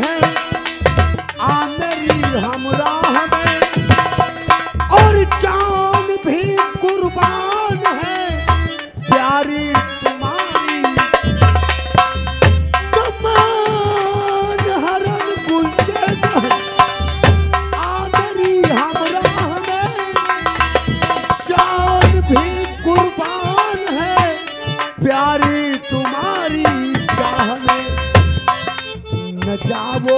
है आ मेरी हमराह में, और जान भी कुर्बान है प्यारी तुम्हारी। कमान हरन गुलचेद आ मेरी हमराह में, जान भी कुर्बान है प्यारी तुम्हारी चाह में। न जाओ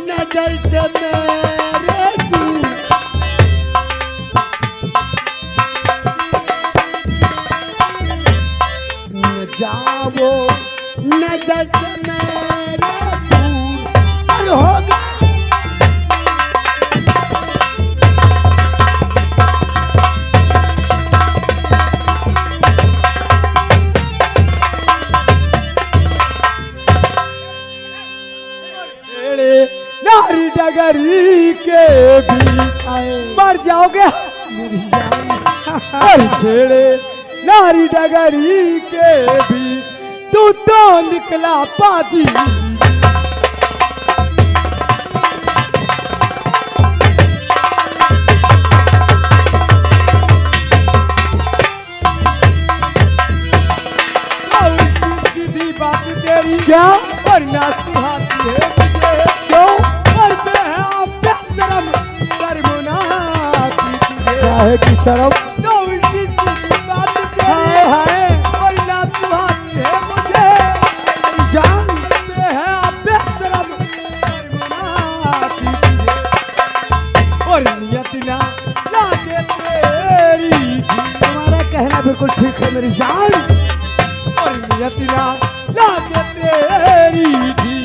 नजर से मेरे दूर, न जाओ नजर से मेरे दूर। और होगा नारी डगरी के भी मर जाओगे मेरी जान। और छेड़े नारी डगरी के भी तू तो निकला पाजी। सीधी बात तेरी क्या वरना सुहाती है मुझे, क्यों मरते हैं आप बेशरम शर्मनाती तुझे। क्या है कि शर्म? तो उल्टी सीधी बात तेरी हाय हाय वरना सुहाती है मुझे, जान। मरते हैं आप बेशरम शर्मनाती तुझे। और नियत ना लागे तेरी थी, तुम्हारा कहना बिल्कुल ठीक है मेरी जान। और नियत ना लागे तेरी थी,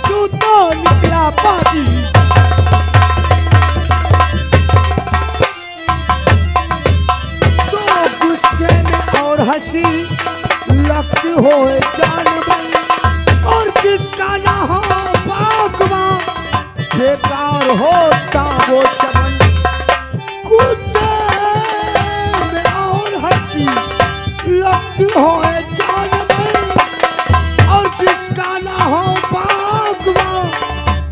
तू तो निकला पाजी। तो गुस्से में और हंसी लगती हो जान में, और जिसका ना हो बागवा बेकार होता वो चमन। गुस्से में और हंसी लगती हो जान में, और जिसका ना हो बागवा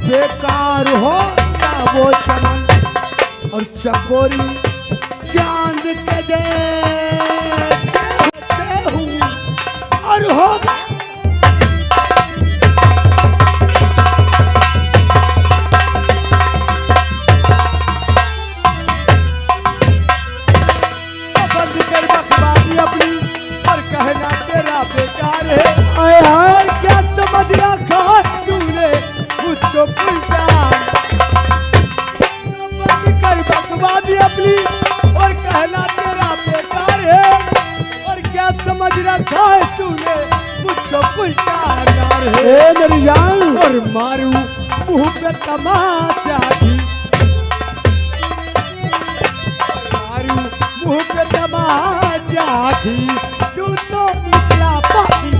बेकार होता वो चमन। और चकोरी चांद के जैसे होते हूँ और होगा। बंद कर बकवासी अपनी और कहना तेरा बेकार है। आए हाय और क्या समझ रखा तूने मुझको पहचान। बंद कर बकवासी अपनी और कहना तेरा बेकार है। और क्या समझ रखा है तूने मुझको पहचान है। ए मेरी जान। और मारू मुंह पे तमाचा भी, मारू मुंह पे तमाचा भी, तू तो निकला पाजी।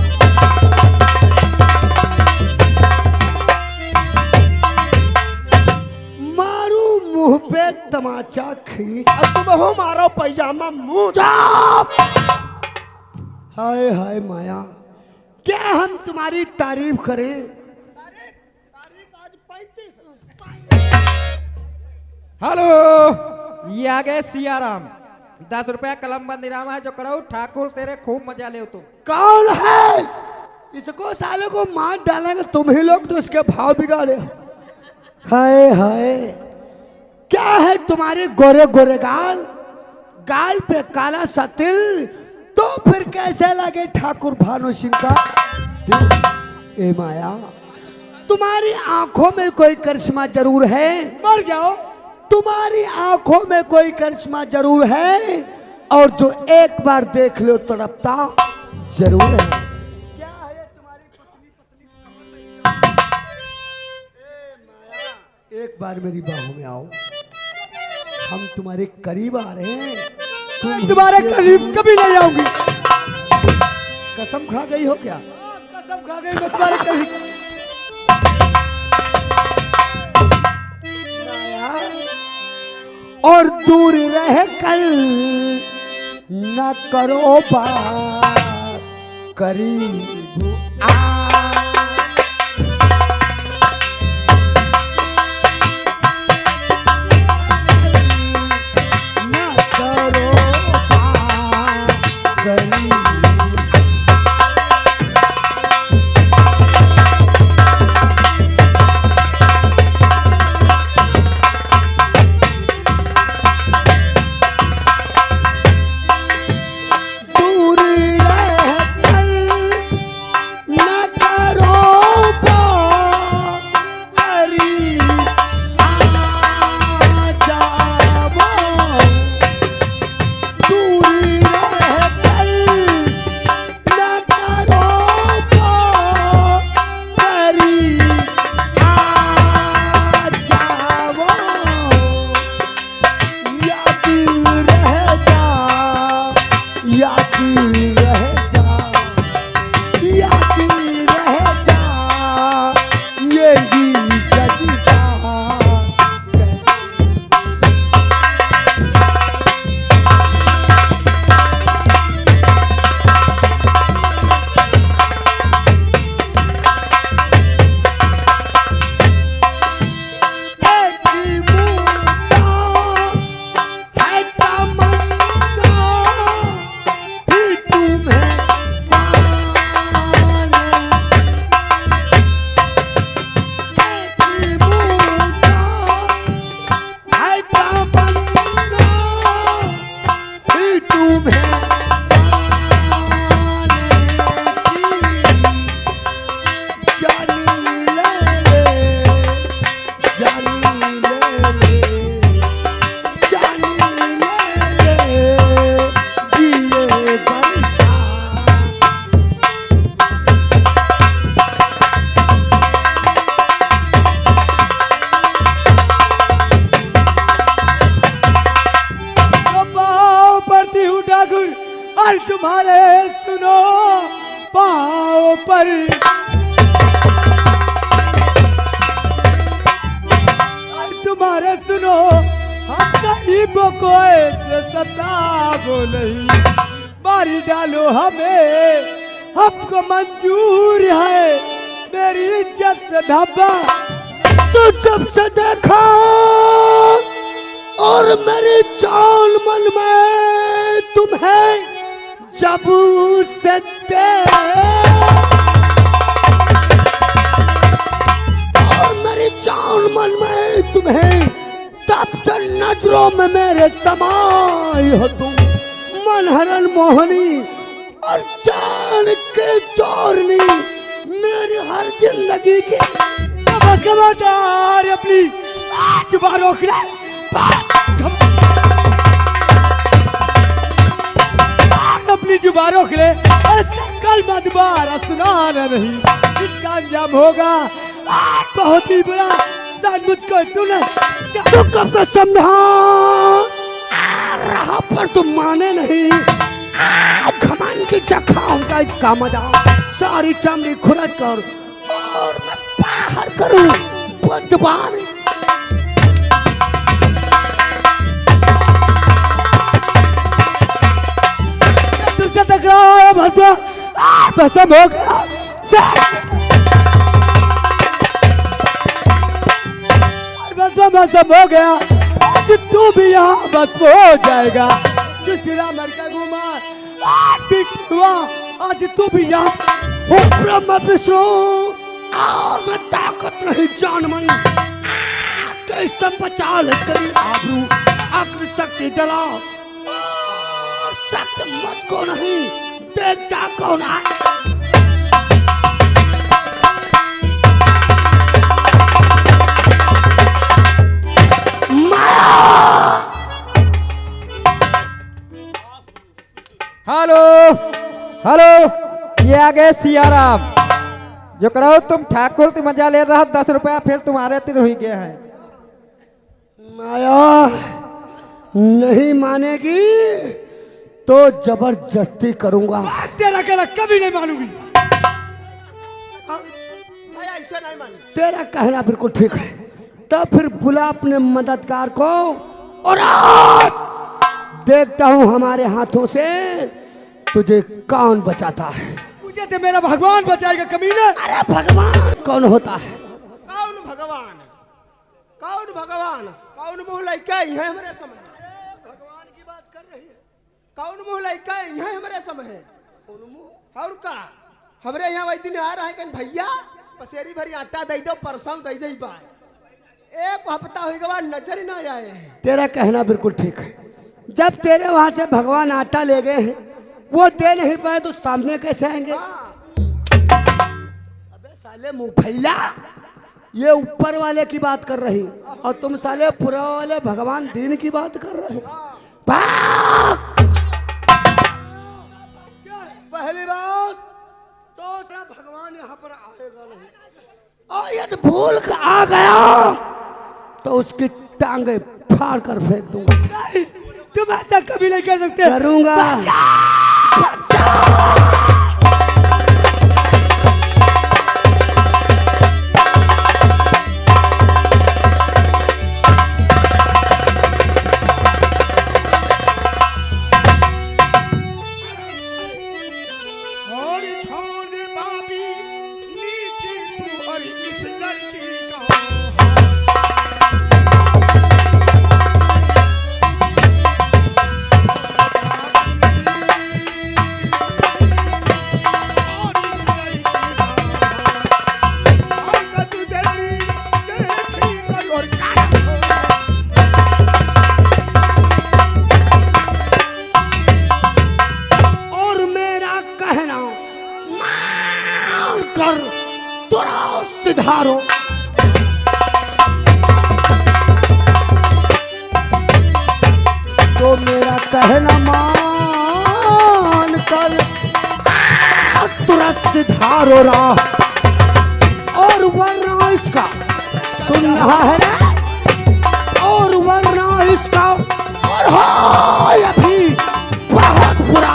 मारू मुंह पे तमाचा खींच, अब तुम हो मारो पैजामा मुंह। चाप। हाय हाय माया, क्या हम तुम्हारी तारीफ करें? हेलो, ये आ गए सियाराम। 10 रुपया कलम बंद इनाम है जो करो ठाकुर, तेरे खूब मजा ले तुम। कौन है? इसको साले को मार डालेंगे तुम ही लोग, तो इसके भाव बिगाड़े। हाय हाय, क्या है तुम्हारे गोरे गोरे गाल, गाल पे काला सा तिल, तो फिर कैसे लगे ठाकुर भानु सिंह का दिल? ए माया, तुम्हारी आंखों में कोई करिश्मा जरूर है। मर जाओ। तुम्हारी आंखों में कोई करिश्मा जरूर है, और जो एक बार देख लो तड़पता जरूर है। क्या है तुम्हारी पतली पतली कमर में? ए माया, एक बार मेरी बाहों में आओ, हम तुम्हारे करीब आ रहे हैं। तुम तुम्हारे करीब कभी नहीं आऊंगी। कसम खा गई हो क्या? कसम खा गई मैं तुम्हारे करीब। और दूर रह कर न करो बात, करीब आ। तुम्हारे सुनो पाँव पर, तुम्हारे सुनो हम गरीबों को ऐसे सताओ नहीं, मारी डालो हमें, हमको मंजूर है, मेरी इज्जत पे धब्बा। तो जब से देखा और मेरी जान मन में तुम्हें जब से और मेरी जान मन में तुम्हें तब से नजरों में मेरे समाई हो तुम, मनहरन मोहनी और जान के चोरनी, मेरी हर जिंदगी की। बस खबरदार अपनी जुबान रोक ले, अपनी जुबान रोक ले, ऐसा कलमा दोबारा सुनाना नहीं, इसका अंजाम होगा बहुत ही बुरा। शायद मुझको तूने तू कब का समझा रहा पर तुम माने नहीं, घमंड की चखाऊंगा इसका मजा, सारी चमड़ी खुरच कर और मैं बाहर करूं बदबान। तुमसे टकराया भस्म भस्म हो गया, भस्म हो गया, आज तू भी यहाँ भस्म हो जाएगा। दूसरा मरका घुमा हुआ, आज तू भी यहाँ ओ ब्रह्म विष्णु और मैं ताकत नहीं जान मन के स्तंभ चाल तेरी आबरू अग्र शक्ति जला और शक्ति मत को नहीं देखता कौन है। हेलो हेलो, ये आ गए सियाराम, जो करो तुम ठाकुर की मजा ले रहा, 10 रुपया फिर तुम्हारे तिर हो गया है। माया नहीं मानेगी तो जबरदस्ती करूंगा। तेरा कहना कभी नहीं मानूंगी। ऐसे नहीं मानूंगी। तेरा कहना बिल्कुल ठीक है, तब फिर बुला अपने मददगार को और आज देखता हूं हमारे हाथों से तुझे कौन बचाता है। मुझे तो मेरा भगवान बचाएगा कमीने। अरे भगवान कौन होता है? कौन भगवान? कौन भगवान? कौन मुंह लइका है हमरे समय? भगवान की बात कर रही है। कौन मुंह लइका है हमरे समय? कौन मुंह और का हमरे यहाँ वही दिन आ रहा है कहीं भैया पसेरी भरी आटा दे दो, परसों दे जाई बा, एक हफ्ता हो गया नजर ही ना आए। तेरा कहना बिल्कुल ठीक है, जब तेरे वहां से भगवान आटा ले गए हैं, वो दे नहीं पाए तो सामने कैसे आएंगे? अबे साले मुंह फैला, ये ऊपर वाले की बात कर रही और तुम साले पूरा वाले भगवान दीन की बात कर रहे। भाग! पहली बात तो तेरा भगवान यहाँ पर आएगा नहीं, और यदि भूल कर आ गया तो उसकी टांगे फाड़ कर फेंक दूंगा। तुम ऐसा कभी नहीं कर सकते। करूंगा। सिधारो तो मेरा कहना मान कर तुरंत सिधारो राह, और वरना इसका सुन रहा है ना, और वरना इसका और हो अभी बहुत बुरा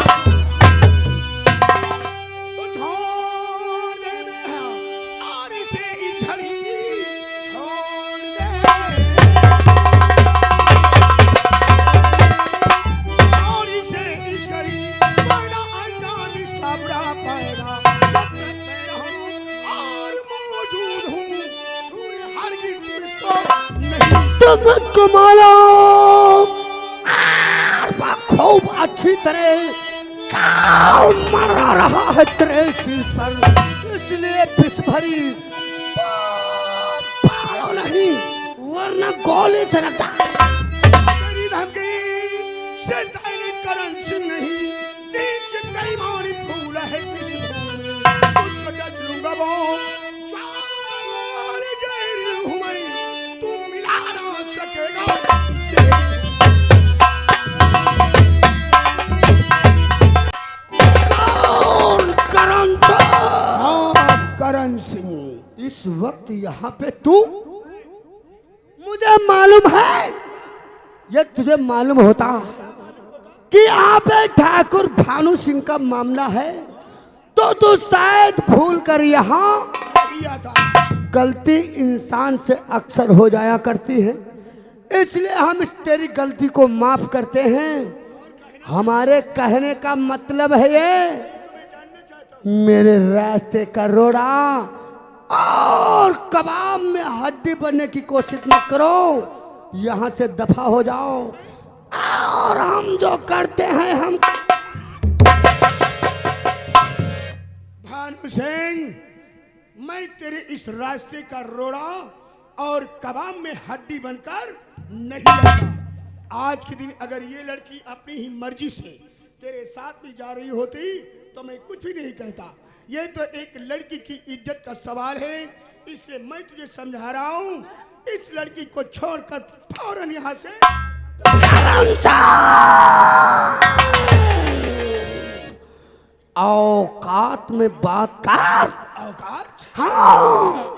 मुझको मालूम खूब अच्छी तरह काम मरा रहा है तेरे सिर पर, इसलिए पिस भरी पालो नहीं वरना गोली से रखता। तेरी धमकी शैतानी करण सिंह नहीं, नीचे कई मारी फूल है किस फूल में, तुझको जच लूंगा वो चार गैर हूँ मैं, तू मिला ना सकेगा इसे। करण हाँ, करण सिंह। इस वक्त यहाँ पे तू, मुझे मालूम है, ये तुझे मालूम होता कि यहाँ पे ठाकुर भानु सिंह का मामला है तो तू शायद भूल कर यहाँ किया था। गलती इंसान से अक्सर हो जाया करती है, इसलिए हम इस तेरी गलती को माफ करते हैं। हमारे कहने का मतलब है ये, मेरे रास्ते का रोड़ा और कबाब में हड्डी बनने की कोशिश मत करो, यहाँ से दफा हो जाओ और हम जो करते हैं हम। भानु सिंह, मैं तेरे इस रास्ते का रोड़ा और कबाब में हड्डी बनकर नहीं आता। आज के दिन अगर ये लड़की अपनी ही मर्जी से तेरे साथ भी जा रही होती तो मैं कुछ भी नहीं कहता। ये तो एक लड़की की इज्जत का सवाल है, इसलिए मैं तुझे समझा रहा हूँ, इस लड़की को छोड़कर फौरन यहाँ से। औकात में बात कर। औकात? हाँ,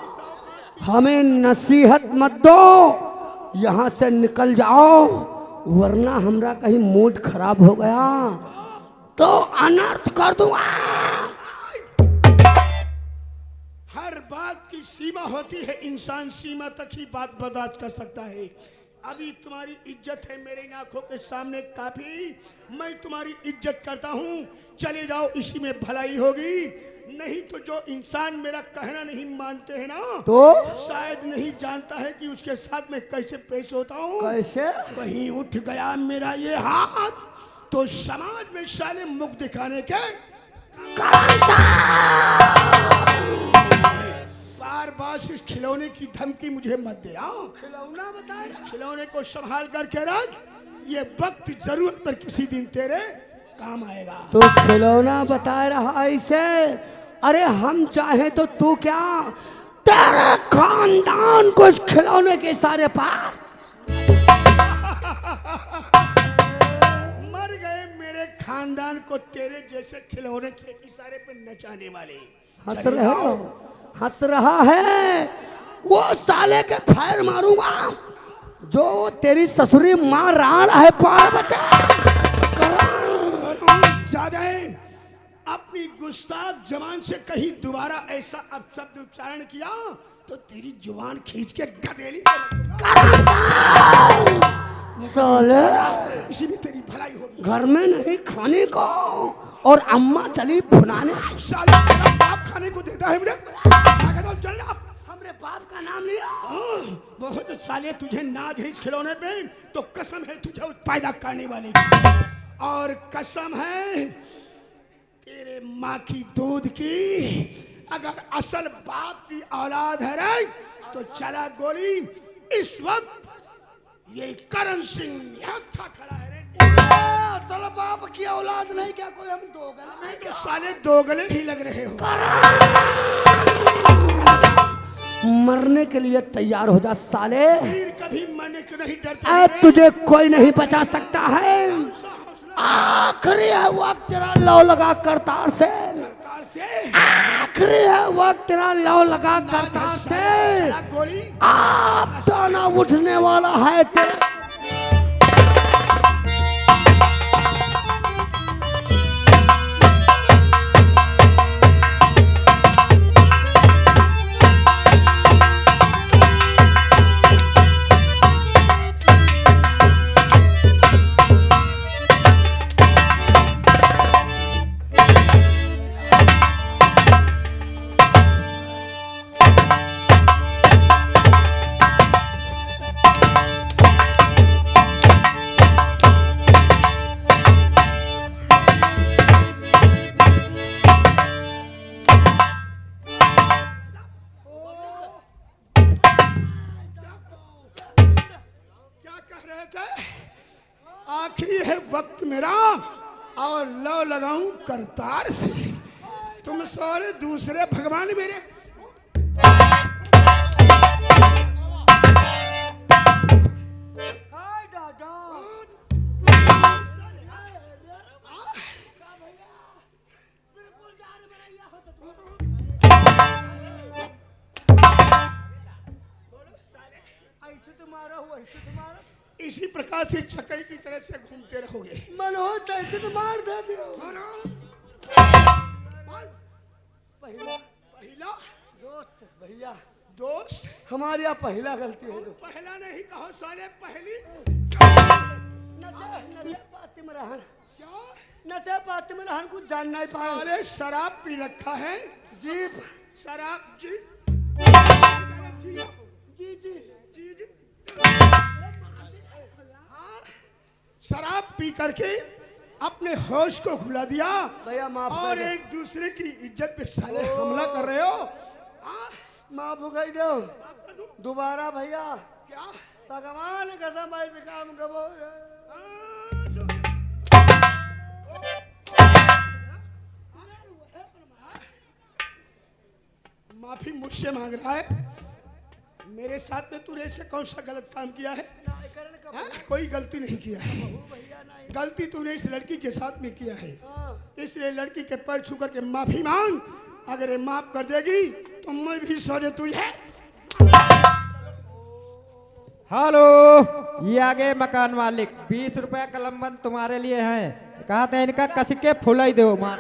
हमें नसीहत मत दो, यहाँ से निकल जाओ वरना हमरा कहीं मूड खराब हो गया तो अनर्थ कर दूंगा। हर बात की सीमा होती है, इंसान सीमा तक ही बात बर्दाश्त कर सकता है। अभी तुम्हारी इज्जत है मेरी आंखों के सामने काफी, मैं तुम्हारी इज्जत करता हूँ, चले जाओ, इसी में भलाई होगी। नहीं तो जो इंसान मेरा कहना नहीं मानते हैं ना, तो शायद नहीं जानता है कि उसके साथ में कैसे पेश होता हूँ। कैसे? कहीं उठ गया मेरा ये हाथ तो समाज में साले मुख दिखाने के बार बार इस खिलौने की धमकी मुझे मत दे। खिलौना बता, इस खिलौने को संभाल करके रख, ये वक्त जरूरत पर किसी दिन तेरे काम आएगा। तो खिलौना बता रहा इसे, अरे हम चाहे तो तू क्या, तेरे खानदान को इस खिलौने के इशारे पर मर गए मेरे खानदान को तेरे जैसे खिलौने के इशारे पे नचाने वाले। हंस रहे हो? हंस रहा है, वो साले के फैर मारूंगा जो तेरी ससुरी माँ राण है पार्वती। ज्यादा अपनी गुस्ताख जबान से कहीं दोबारा ऐसा अपशब्द उच्चारण किया तो तेरी जुबान खींच के गदेली साले इसी में तेरी भलाई होगी। घर में नहीं खाने को और अम्मा चली भुनाने। साले तेरा बाप खाने को देता है मुझे, चल हमरे बाप का नाम लिया। बहुत साले तुझे नाज है इस खिलौने पे, तो कसम है तुझे पैदा करने वाले की, और कसम है तेरे माँ की दूध की। अगर असल बाप की औलाद है रे तो चला गोली। इस वक्त ये करण सिंह यहाँ था खड़ा है रे। असल बाप की औलाद नहीं क्या कोई हम दोगले नहीं तो साले दोगले ही लग रहे हो। मरने के लिए तैयार हो जा साले, वीर कभी मरने को नहीं डरता अब तुझे कोई नहीं बचा सकता है। आखिरी है वक्त तेरा लौ लगा करतार से, आखिरी है वक्त तेरा लौ लगा करतार से, गोली आप ताना उठने वाला है तेरा। बाकी है वक्त मेरा और लव लगाऊं करतार से। तुम सारे दूसरे भगवान मेरे। हाय दादा बिल्कुल जान मरैया हो तो ऐसे तुम्हारा हुआ ऐसे तुम्हारा इसी प्रकार से छकई की तरह से घूमते रहोगे। मन हो तो ऐसे तो मार दे दियो। पहला पहला दोस्त भैया दोस्त हमारे यहाँ पहला गलती है तो पहला नहीं कहो साले पहली। नशे पाते में रहन क्या नशे पाते में रहन कुछ जान नहीं पाए साले शराब पी रखा है। जीप शराब जी जी जी जी जी जी हाँ, शराब पी करके अपने होश को भुला दिया भैया माफ और कर दो एक दूसरे की इज्जत पे साले हमला कर रहे हो। हाँ, माफ हो गई दो दोबारा भैया क्या भगवान कसम ऐसे काम करो माफी मुझसे मांग रहा है। मेरे साथ में तूने ऐसे कौन सा गलत काम किया है? हाँ? कोई गलती नहीं किया है। गलती तूने इस लड़की के साथ में किया है, इसलिए लड़की के पैर छू करके माफी मांग। अगर ये माफ कर देगी तो मैं भी सौदे तुझे। हेलो, ये आगे मकान मालिक 20 रुपया कलमबंद तुम्हारे लिए है। कहा था इनका कस के फुलाई दो मार।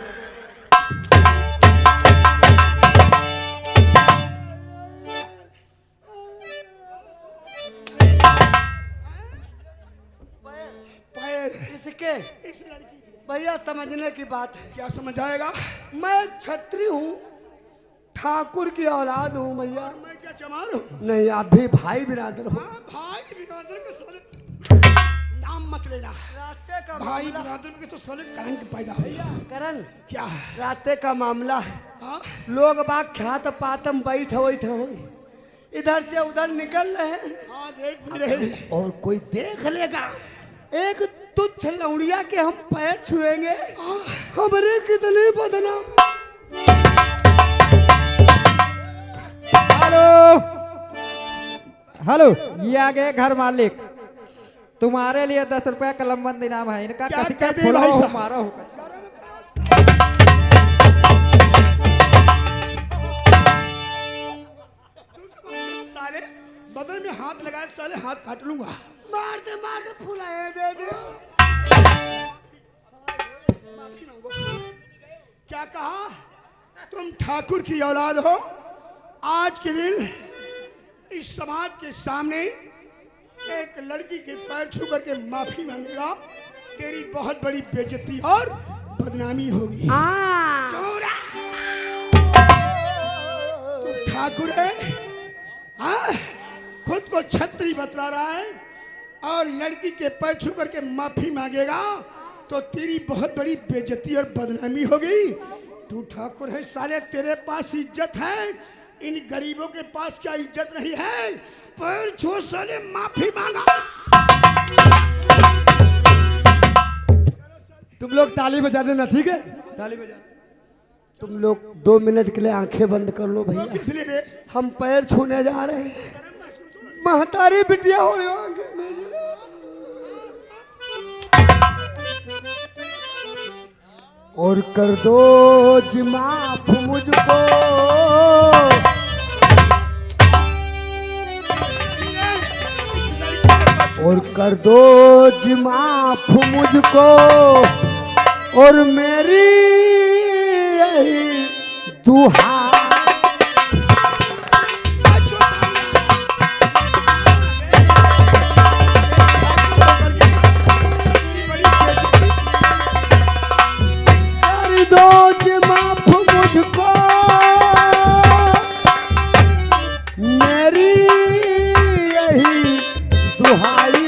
पैर इसके इस लड़की की भैया समझने की बात है क्या समझ आएगा? मैं क्षत्रिय हूँ ठाकुर की औलाद हूँ भैया। और मैं क्या चमार हूँ? नहीं आप भी भाई बिरादर हो। हाँ, भाई बिरादर के साले नाम मत लेना। रास्ते का भाई मामला बिरादर के तो साले करंट पैदा हो गया। करण क्या? रास्ते का मामला है हाँ? लोग बाग ख्यात पातम बैठे बैठे हैं इधर से उधर निकल रहे हैं हाँ, देख भी रहे हैं। और कोई देख लेगा एक तुच्छ लौड़िया के हम पैर छुएंगे हमरे कितने बदनाम। हेलो हेलो, ये आगे घर मालिक तुम्हारे लिए 10 रुपया कलमबंद इनाम है। इनका क्या कस के कहते हैं फुलाओ भाई साहब? मारो। साले बदल में हाथ लगाए साले हाथ काट लूंगा। मार दे फुलाए दे दे। माफी मांगो। क्या कहा? तुम ठाकुर की औलाद हो। आज के दिन इस समाज के सामने एक लड़की के पैर छू करके माफी मांगेगा, तेरी बहुत बड़ी बेइज्जती और बदनामी होगी। चोरा! तू ठाकुर है, हाँ? खुद को छत्री बतला रहा है और लड़की के पैर छू करके माफी मांगेगा तो तेरी बहुत बड़ी बेइज्जती और बदनामी होगी। तू ठाकुर है साले, तेरे पास इज्जत है, इन गरीबों के पास क्या इज्जत नहीं है? पैर छू साले, माफी मांगा। तुम लोग ताली बजा देना, ठीक है? ताली बजा। तुम लोग 2 मिनट के लिए आंखें बंद कर लो भैया। किस लिए रे? हम पैर छूने जा रहे हैं। महतारी बिटिया हो रही हो आंखें मेरी। और कर दो जी माफ मुझको और कर दो जी माफ मुझको और मेरी यही दुआ। कर दो जी माफ मुझको मेरी यही दुहाई।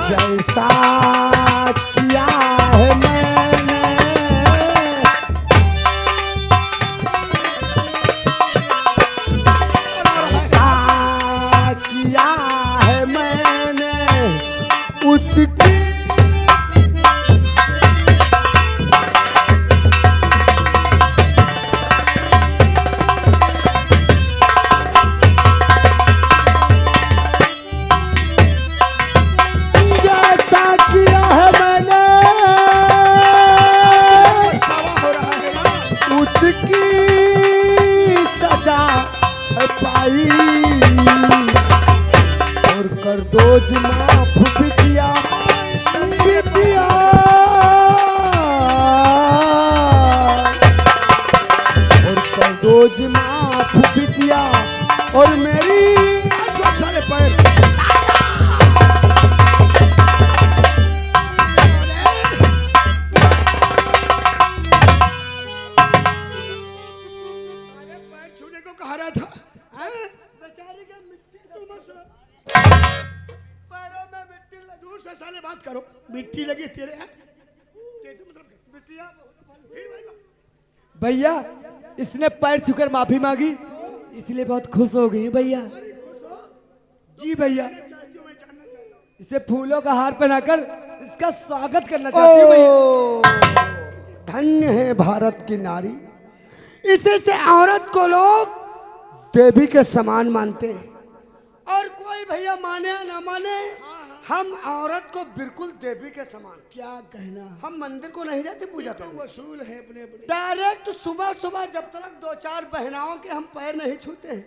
जैसा किया है मैंने उसकी जैसा किया है मैंने पछतावा हो रहा है ना। उसकी सजा है पाई और कर दो जी माफ बिटिया बिटिया और कर दो जी माफ बिटिया और मेरी जो साले पैर पैर छूने को कहा रहा था। हैं? बेचारी के मिट्टी पैरों में मिट्टी लगी। दूर से साले बात करो, मिट्टी लगी तेरे हैं? कैसे मतलब बिटिया भैया इसने पैर छूकर माफी मांगी इसलिए बहुत खुश हो गई भैया। जी भैया, इसे फूलों का हार पहनाकर इसका स्वागत करना चाहती हूँ भैया। ओ, धन्य है भारत की नारी। इसी से औरत को लोग देवी के समान मानते हैं और कोई भैया माने या ना माने, हम औरत को बिल्कुल देवी के समान। क्या कहना, हम मंदिर को नहीं जाते पूजा तो करने, वसूल है अपने अपने। डायरेक्ट सुबह सुबह जब तक 2-4 बहनाओं के हम पैर नहीं छूते हैं,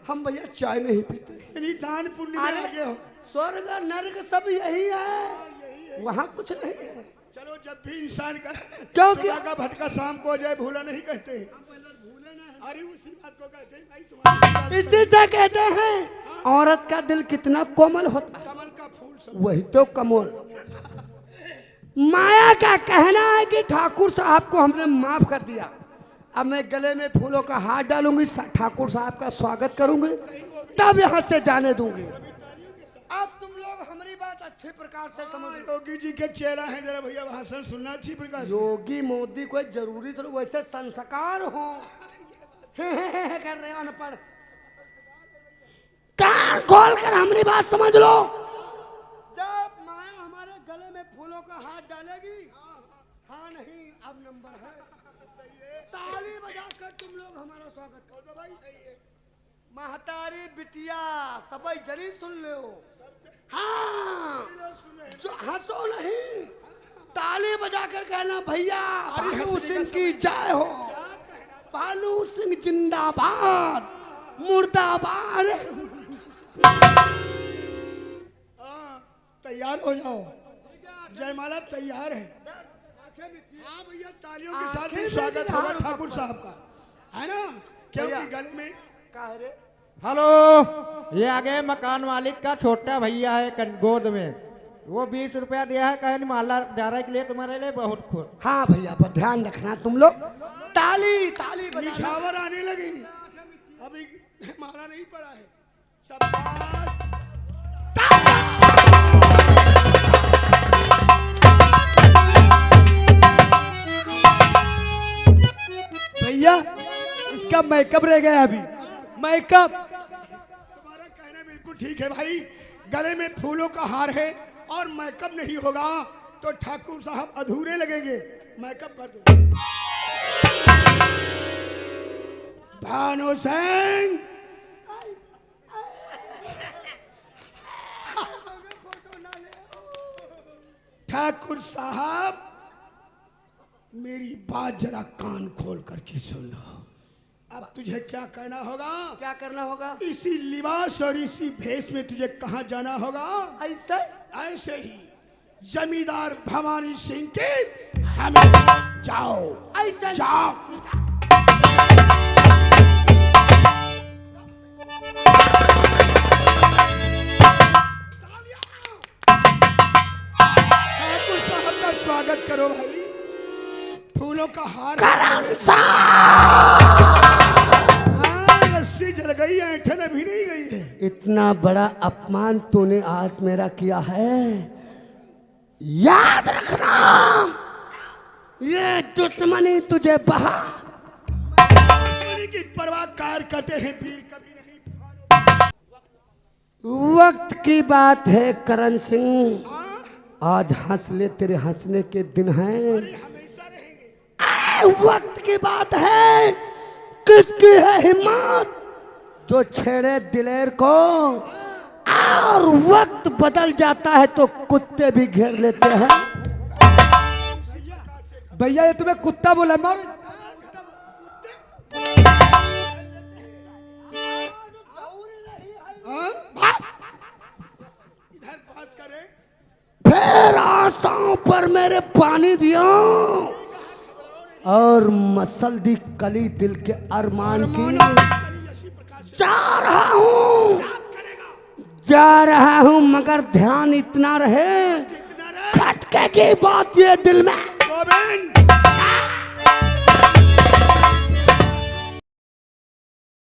हम भैया चाय नहीं पीते। यानी दान पुण्य में अरे लगे हो। स्वर्ग नर्क सब यही है, वहाँ कुछ नहीं है। चलो जब भी इंसान का क्योंकि- सुबह का भटका शाम को हो जाए भूला नहीं कहते हैं। अरे उसी बात को कहते हैं भाई तुम्हारी इसी से कहते हैं औरत का दिल कितना कोमल होता है, कमल का फूल सब। वही तो कमल। माया का कहना है कि ठाकुर साहब को हमने माफ कर दिया, अब मैं गले में फूलों का हाथ डालूंगी, ठाकुर साहब का स्वागत करूंगी, तब यहाँ से जाने दूंगी। अब तुम लोग हमारी बात अच्छे प्रकार से समझ लो। योगी जी के चेहरा है, जरा भैया भाषण सुनना अच्छी प्रकार से। योगी मोदी कोई जरूरी तो वैसे संस्कार हो कर रहे हो अनपढ़। कान खोल कर हमारी बात समझ लो। जब माया हमारे गले में फूलों का हाथ डालेगी, हाँ नहीं अब नंबर है, ताली बजाकर तुम लोग हमारा स्वागत करो भाई। महतारी बिटिया सबई जरी सुन लो। हाँ जो हंसो नहीं, ताली बजाकर कहना भैया भानु सिंह की जय हो, भानु सिंह जिंदाबाद मुर्दाबाद। तैयार हो जाओ, जयमाला तैयार है। हाँ भैया तालियों के साथ ही स्वागत होगा ठाकुर साहब का, है ना? क्योंकि गले में काहे रे? हेलो, ये आगे मकान मालिक का छोटा भैया है गोद में, वो 20 रुपया दिया है, कहे माला जा रहा है के लिए तुम्हारे लिए बहुत खुश। हाँ भैया पर ध्यान रखना तुम लोग, ताली ताली बजाना। निछावर आने लगी, अभी माला नहीं पड़ा है। शाबाश। भैया इसका मेकअप रह गया अभी, मेकअप। तुम्हारा कहना बिल्कुल ठीक है भाई, गले में फूलों का हार है और मेकअप नहीं होगा तो ठाकुर साहब अधूरे लगेंगे। मेकअप कर दो। भानु सिंह, ठाकुर साहब मेरी बात जरा कान खोल करके सुन लो। अब तुझे क्या कहना होगा? क्या करना होगा? इसी लिबास और इसी भेष में तुझे कहाँ जाना होगा? ऐसे ऐसे ही जमींदार भवानी सिंह के हमें जाओ, ऐसे जाओ। ठाकुर साहब का स्वागत करो भाई, फूलों का हार। हाँ, रस्सी जल गई है, ऐठन अभी नहीं गई है। इतना बड़ा अपमान तूने आज मेरा किया है, याद रखना, ये दुश्मनी तुझे बहा। दुश्मनी की परवाह कार करते हैं वीर कभी नहीं। वक्त की बात है करण सिंह, हाँ, आज हंस ले, तेरे हंसने के दिन हैं। हमेशा रहेंगे। वक्त की बात है, किसकी है हिम्मत जो छेड़े दिलेर को। और वक्त बदल जाता है तो कुत्ते भी घेर लेते हैं। भैया ये तुम्हें कुत्ता बोला मार। इधर बात करे। फिर आशाओं पर मेरे पानी दियो और मसल दी कली दिल के अरमान की। जा रहा हूँ मगर ध्यान इतना रहे, खटके की बात ये दिल में। गोविंद